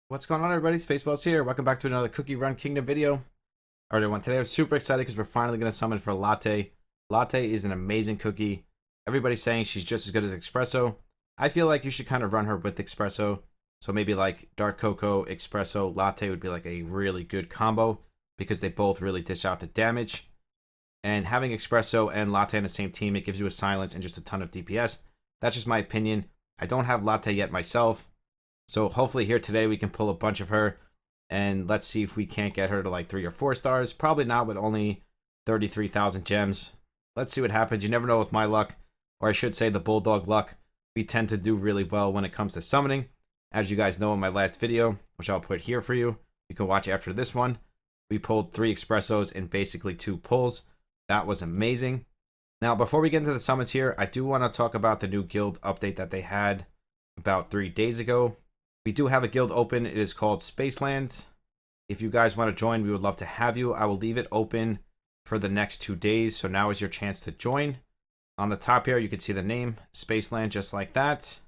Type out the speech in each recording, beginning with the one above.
What's going on, everybody? Spaceballs here. Welcome back to another Cookie Run Kingdom video. Alright, everyone. Today I'm super excited because we're finally going to summon for Latte. Latte is an amazing cookie. Everybody's saying she's just as good as Espresso. I feel like you should kind of run her with Espresso. So maybe like Dark Cocoa, Espresso, Latte would be like a really good combo because they both really dish out the damage. And having Espresso and Latte on the same team, it gives you a silence and just a ton of DPS. That's just my opinion. I don't have Latte yet myself. So hopefully here today we can pull a bunch of her, and let's see if we can't get her to like 3 or 4 stars. Probably not with only 33,000 gems. Let's see what happens. You never know with my luck, or I should say the Bulldog luck. We tend to do really well when it comes to summoning. As you guys know in my last video, which I'll put here for you, you can watch after this one. We pulled 3 Espressos in basically 2 pulls. That was amazing. Now before we get into the summons here, I do want to talk about the new guild update that they had about 3 days ago. We do have a guild open. It is called Spaceland. If you guys want to join, we would love to have you. I will leave it open for the next 2 days. So now is your chance to join. On the top here, you can see the name, Spaceland, just like that.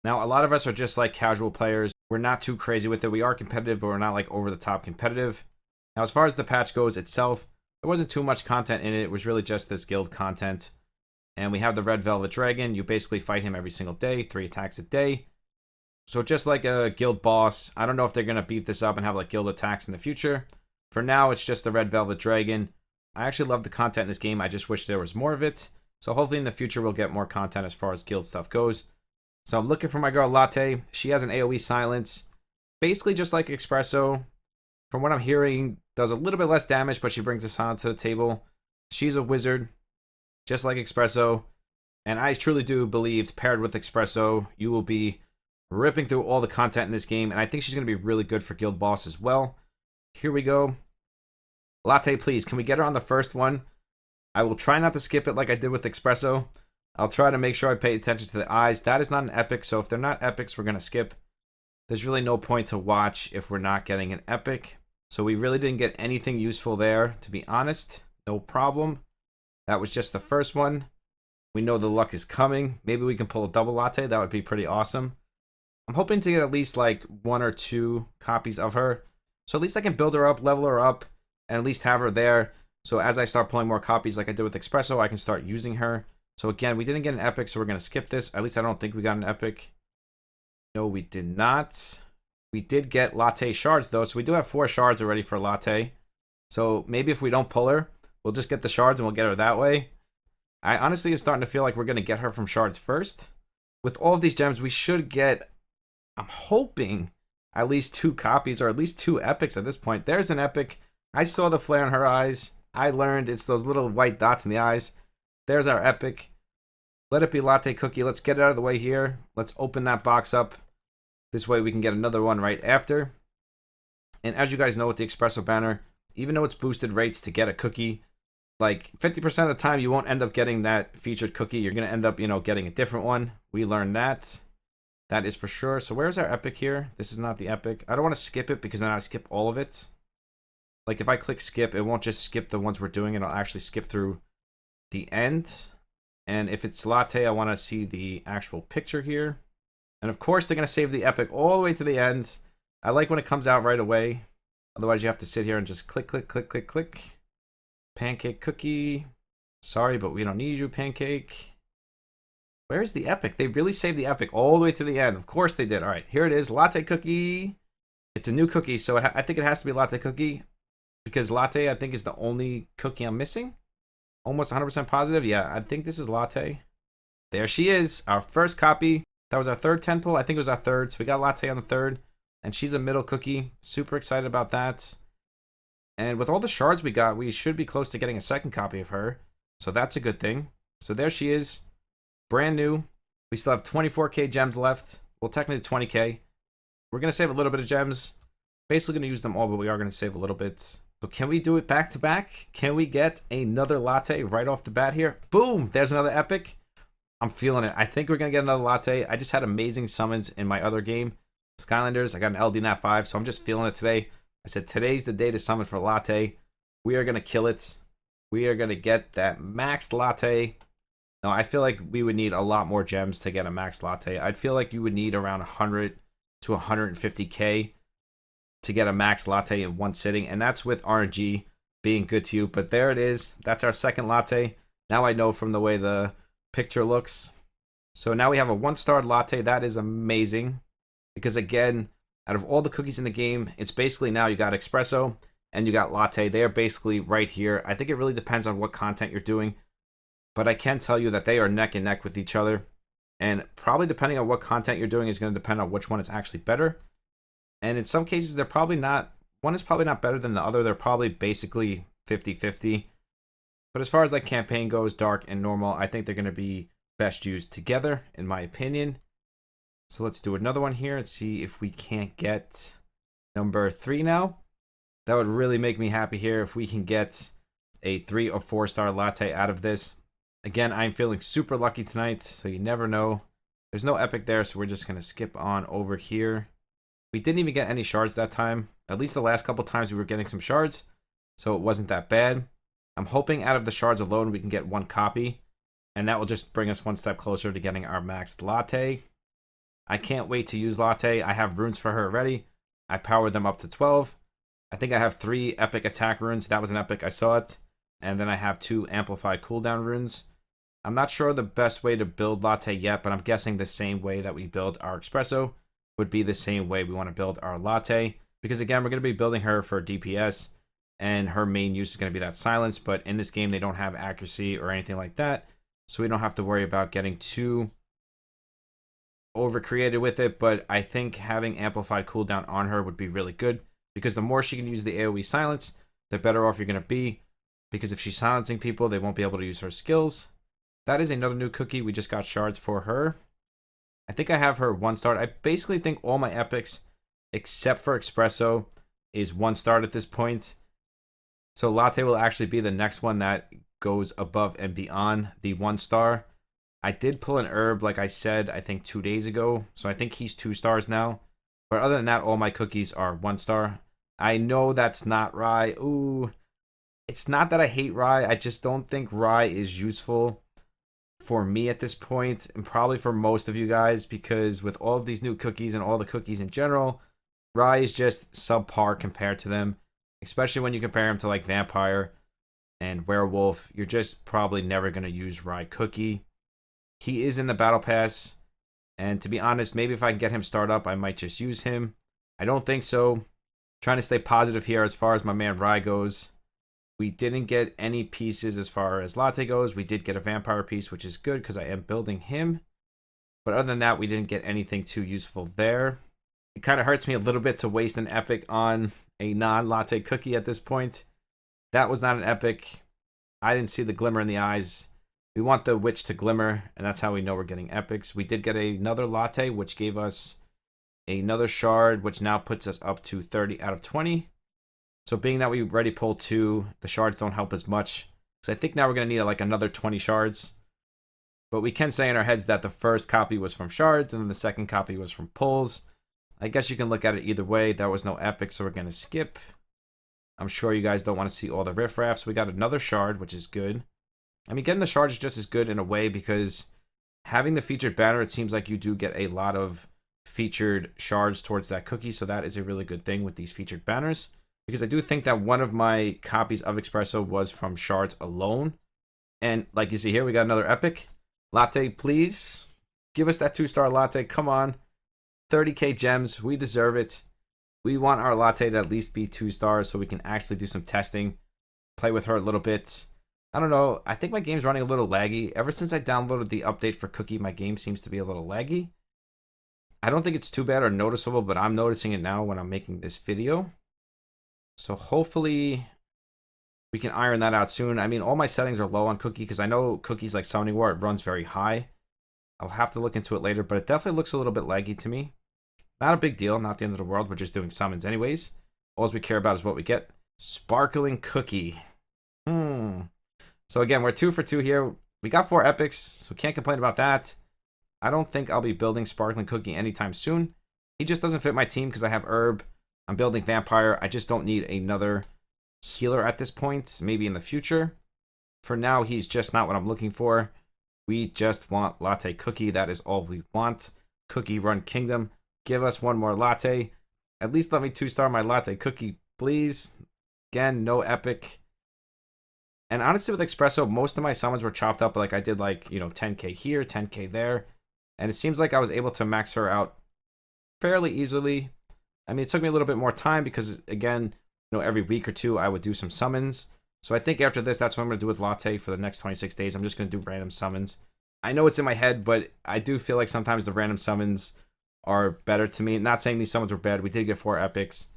Now, a lot of us are just like casual players. We're not too crazy with it. We are competitive, but we're not like over the top competitive. Now, as far as the patch goes itself, there wasn't too much content in it. It was really just this guild content. And we have the Red Velvet Dragon. You basically fight him every single day, 3 attacks a day. So just like a guild boss, I don't know if they're going to beef this up and have like guild attacks in the future. For now, it's just the Red Velvet Dragon. I actually love the content in this game. I just wish there was more of it. So hopefully in the future, we'll get more content as far as guild stuff goes. So I'm looking for my girl Latte. She has an AoE silence. Basically just like Espresso. From what I'm hearing, does a little bit less damage, but she brings a silence to the table. She's a wizard, just like Espresso. And I truly do believe, paired with Espresso, you will be ripping through all the content in this game, and I think she's going to be really good for guild boss as well. Here we go. Latte, please, can we get her on the first one? I will try not to skip it like I did with Espresso. I'll try to make sure I pay attention to the eyes. That is not an epic, so if they're not epics, we're going to skip. There's really no point to watch if we're not getting an epic. So we really didn't get anything useful there, to be honest. No problem. That was just the first one. We know the luck is coming. Maybe we can pull a double Latte. That would be pretty awesome. I'm hoping to get at least like 1 or 2 copies of her. So at least I can build her up, level her up, and at least have her there. So as I start pulling more copies like I did with Espresso, I can start using her. So again, we didn't get an epic, so we're going to skip this. At least I don't think we got an epic. No, we did not. We did get Latte shards though. So we do have 4 shards already for Latte. So maybe if we don't pull her, we'll just get the shards and we'll get her that way. I honestly am starting to feel like we're going to get her from shards first. With all of these gems, we should get, I'm hoping, at least 2 copies or at least 2 epics at this point. There's an epic. I saw the flare in her eyes. I learned it's those little white dots in the eyes. There's our epic. Let it be Latte Cookie. Let's get it out of the way here. Let's open that box up. This way we can get another one right after. And as you guys know with the Espresso banner, even though it's boosted rates to get a cookie, like 50% of the time you won't end up getting that featured cookie. You're going to end up, getting a different one. We learned that. That is for sure. So where's our epic here? This is not the epic. I don't want to skip it because then I skip all of it. Like if I click skip, it won't just skip the ones we're doing. It'll actually skip through the end. And if it's Latte, I want to see the actual picture here. And of course, they're going to save the epic all the way to the end. I like when it comes out right away. Otherwise, you have to sit here and just click, click, click, click, click. Pancake cookie. Sorry, but we don't need you, Pancake. Where's the epic? They really saved the epic all the way to the end. Of course they did. All right, here it is. Latte Cookie. It's a new cookie, so I think it has to be Latte Cookie. Because Latte, I think, is the only cookie I'm missing. Almost 100% positive. Yeah, I think this is Latte. There she is. Our first copy. That was our 3rd 10 pull. I think it was our 3rd. So we got Latte on the 3rd. And she's a middle cookie. Super excited about that. And with all the shards we got, we should be close to getting a 2nd copy of her. So that's a good thing. So there she is. Brand new. We still have 24k gems left. Well, technically 20k. We're going to save a little bit of gems. Basically going to use them all, but we are going to save a little bit. So can we do it back to back? Can we get another Latte right off the bat here? Boom! There's another epic. I'm feeling it. I think we're going to get another Latte. I just had amazing summons in my other game, Skylanders. I got an LD Nat 5, so I'm just feeling it today. I said today's the day to summon for Latte. We are going to kill it. We are going to get that maxed Latte. No, I feel like we would need a lot more gems to get a max Latte. I'd feel like you would need around 100 to 150k to get a max latte in one sitting, and that's with RNG being good to you. But there it is. That's our second latte. Now I know from the way the picture looks. So now we have a 1-star latte. That is amazing. Because again, out of all the cookies in the game, it's basically now you got espresso and you got latte. They are basically right here. I think it really depends on what content you're doing. But I can tell you that they are neck and neck with each other. And probably depending on what content you're doing is going to depend on which one is actually better. And in some cases, they're probably not, one is probably not better than the other. They're probably basically 50-50. But as far as like campaign goes, dark and normal, I think they're going to be best used together, in my opinion. So let's do another one here and see if we can't get number 3 now. That would really make me happy here if we can get a 3 or 4-star latte out of this. Again, I'm feeling super lucky tonight, so you never know. There's no epic there, so we're just going to skip on over here. We didn't even get any shards that time. At least the last couple times we were getting some shards, so it wasn't that bad. I'm hoping out of the shards alone we can get 1 copy, and that will just bring us one step closer to getting our maxed latte. I can't wait to use Latte. I have runes for her already. I powered them up to 12. I think I have 3 epic attack runes. That was an epic, I saw it. And then I have 2 amplified cooldown runes. I'm not sure the best way to build Latte yet, but I'm guessing the same way that we build our espresso would be the same way we want to build our Latte. Because again, we're going to be building her for DPS, and her main use is going to be that silence. But in this game, they don't have accuracy or anything like that, so we don't have to worry about getting too overcreated with it. But I think having amplified cooldown on her would be really good, because the more she can use the AoE silence, the better off you're going to be. Because if she's silencing people, they won't be able to use her skills. That is another new cookie. We just got shards for her. I think I have her 1-star. I basically think all my epics, except for espresso, is 1-star at this point. So Latte will actually be the next one that goes above and beyond the 1-star. I did pull an herb, like I said, I think 2 days ago. So I think he's 2 stars now. But other than that, all my cookies are 1-star. I know that's not rye. Ooh. It's not that I hate rye. I just don't think rye is useful for me at this point, and probably for most of you guys, because with all of these new cookies and all the cookies in general, rye is just subpar compared to them. Especially when you compare them to like vampire and werewolf. You're just probably never going to use rye cookie. He is in the battle pass, and to be honest, maybe if I can get him start up, I might just use him. I don't think so. Trying to stay positive here as far as my man Rye goes. We didn't get any pieces as far as Latte goes. We did get a vampire piece, which is good because I am building him. But other than that, we didn't get anything too useful there. It kind of hurts me a little bit to waste an epic on a non-Latte cookie at this point. That was not an epic. I didn't see the glimmer in the eyes. We want the witch to glimmer, and that's how we know we're getting epics. We did get another Latte, which gave us another shard, which now puts us up to 30 out of 20. So being that we already pulled 2, the shards don't help as much. Because I think now we're going to need like another 20 shards. But we can say in our heads that the first copy was from shards, and then the second copy was from pulls. I guess you can look at it either way. There was no epic, so we're going to skip. I'm sure you guys don't want to see all the riffraffs. We got another shard, which is good. I mean, getting the shards is just as good in a way, because having the featured banner, it seems like you do get a lot of featured shards towards that cookie. So that is a really good thing with these featured banners. Because I do think that one of my copies of Espresso was from shards alone. And like you see here, we got another epic. Latte, please. Give us that 2-star Latte. Come on. 30k gems. We deserve it. We want our Latte to at least be 2 stars so we can actually do some testing. Play with her a little bit. I don't know. I think my game's running a little laggy. Ever since I downloaded the update for Cookie, my game seems to be a little laggy. I don't think it's too bad or noticeable, but I'm noticing it now when I'm making this video. So hopefully we can iron that out soon. I mean, all my settings are low on Cookie because I know Cookie's like Summoning War, it runs very high. I'll have to look into it later, but it definitely looks a little bit laggy to me. Not a big deal, not the end of the world. We're just doing summons anyways. All we care about is what we get. Sparkling Cookie. So again, we're 2 for 2 here. We got 4 epics, so can't complain about that. I don't think I'll be building Sparkling Cookie anytime soon. He just doesn't fit my team because I have Herb. I'm building Vampire. I just don't need another healer at this point. Maybe in the future. For now, he's just not what I'm looking for. We just want Latte Cookie. That is all we want. Cookie Run Kingdom. Give us one more Latte. At least let me 2-star my latte cookie, please. Again, no epic. And honestly, with espresso, most of my summons were chopped up. Like I did, like, you know, 10k here, 10k there, and it seems like I was able to max her out fairly easily. I mean, it took me a little bit more time because, again, you know, every week or two I would do some summons. So I think after this, that's what I'm going to do with Latte for the next 26 days. I'm just going to do random summons. I know it's in my head, but I do feel like sometimes the random summons are better to me. Not saying these summons were bad. We did get 4 epics,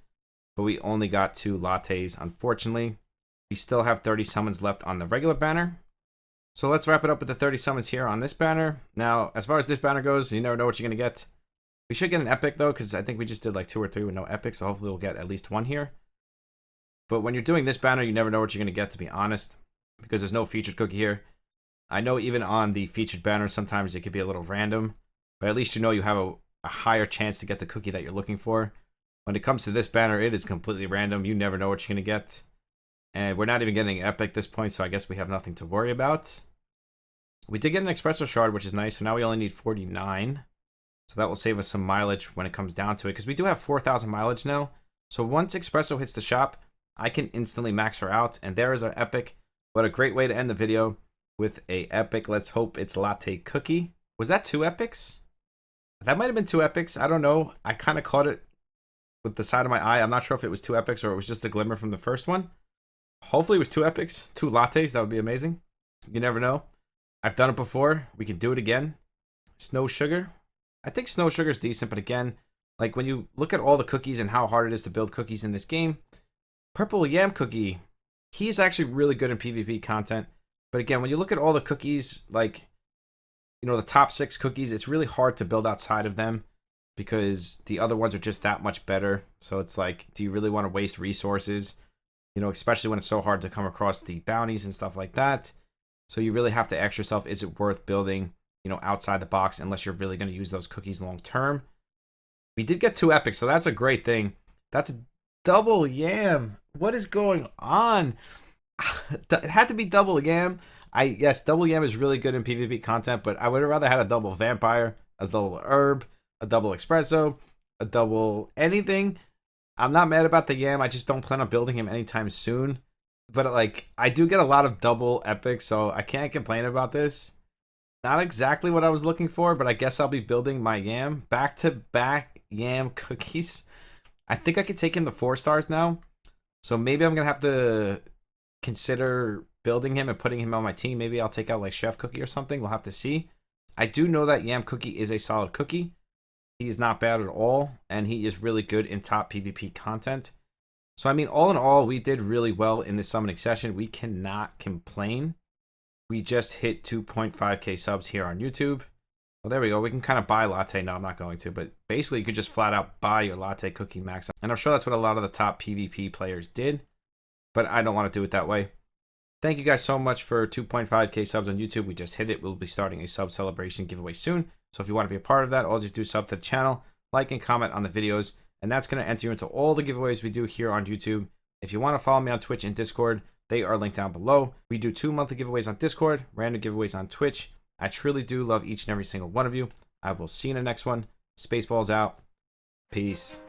but we only got 2 lattes, unfortunately. We still have 30 summons left on the regular banner. So let's wrap it up with the 30 summons here on this banner. Now, as far as this banner goes, you never know what you're going to get. We should get an epic, though, because I think we just did like 2 or 3 with no epics, so hopefully we'll get at least 1 here. But when you're doing this banner, you never know what you're going to get, to be honest, because there's no featured cookie here. I know even on the featured banner, sometimes it could be a little random, but at least you know you have a higher chance to get the cookie that you're looking for. When it comes to this banner, it is completely random. You never know what you're going to get. And we're not even getting epic at this point, so I guess we have nothing to worry about. We did get an espresso shard, which is nice, so now we only need 49. So that will save us some mileage when it comes down to it, because we do have 4,000 mileage now. So once espresso hits the shop, I can instantly max her out, and there is our epic. But a great way to end the video with a epic. Let's hope it's latte cookie. Was that 2 epics? That might have been 2 epics. I don't know. I kind of caught it with the side of my eye. I'm not sure if it was 2 epics or it was just a glimmer from the first one. Hopefully it was 2 epics, 2 lattes. That would be amazing. You never know. I've done it before. We can do it again. Snow sugar. I think snow sugar is decent, but again, like when you look at all the cookies and how hard it is to build cookies in this game, Purple Yam Cookie, he's actually really good in PvP content. But again, when you look at all the cookies, like, you know, the top 6 cookies, it's really hard to build outside of them because the other ones are just that much better. So it's like, do you really want to waste resources? You know, especially when it's so hard to come across the bounties and stuff like that. So you really have to ask yourself, is it worth building, you know, outside the box unless you're really going to use those cookies long term? We did get 2 epics, so that's a great thing. That's double yam. What is going on? It had to be double yam. Yes, double yam is really good in PvP content, but I would have rather had a double vampire, a double herb, a double espresso, a double anything. I'm not mad about the yam. I just don't plan on building him anytime soon. But like, I do get a lot of double epics, so I can't complain about this. Not exactly what I was looking for, but I guess I'll be building my yam. Back-to-back yam cookies. I think I could take him to 4 stars now. So maybe I'm going to have to consider building him and putting him on my team. Maybe I'll take out like Chef Cookie or something. We'll have to see. I do know that Yam Cookie is a solid cookie. He's not bad at all. And he is really good in top PvP content. So, I mean, all in all, we did really well in this summoning session. We cannot complain. We just hit 2.5k subs here on YouTube. Well, there we go. We can kind of buy Latte. No, I'm not going to. But basically, you could just flat out buy your Latte cookie max. And I'm sure that's what a lot of the top PvP players did. But I don't want to do it that way. Thank you guys so much for 2.5k subs on YouTube. We just hit it. We'll be starting a sub celebration giveaway soon. So if you want to be a part of that, all just do sub to the channel, like and comment on the videos. And that's going to enter you into all the giveaways we do here on YouTube. If you want to follow me on Twitch and Discord, they are linked down below. We do 2 monthly giveaways on Discord, random giveaways on Twitch. I truly do love each and every single one of you. I will see you in the next one. Spaceballs out. Peace.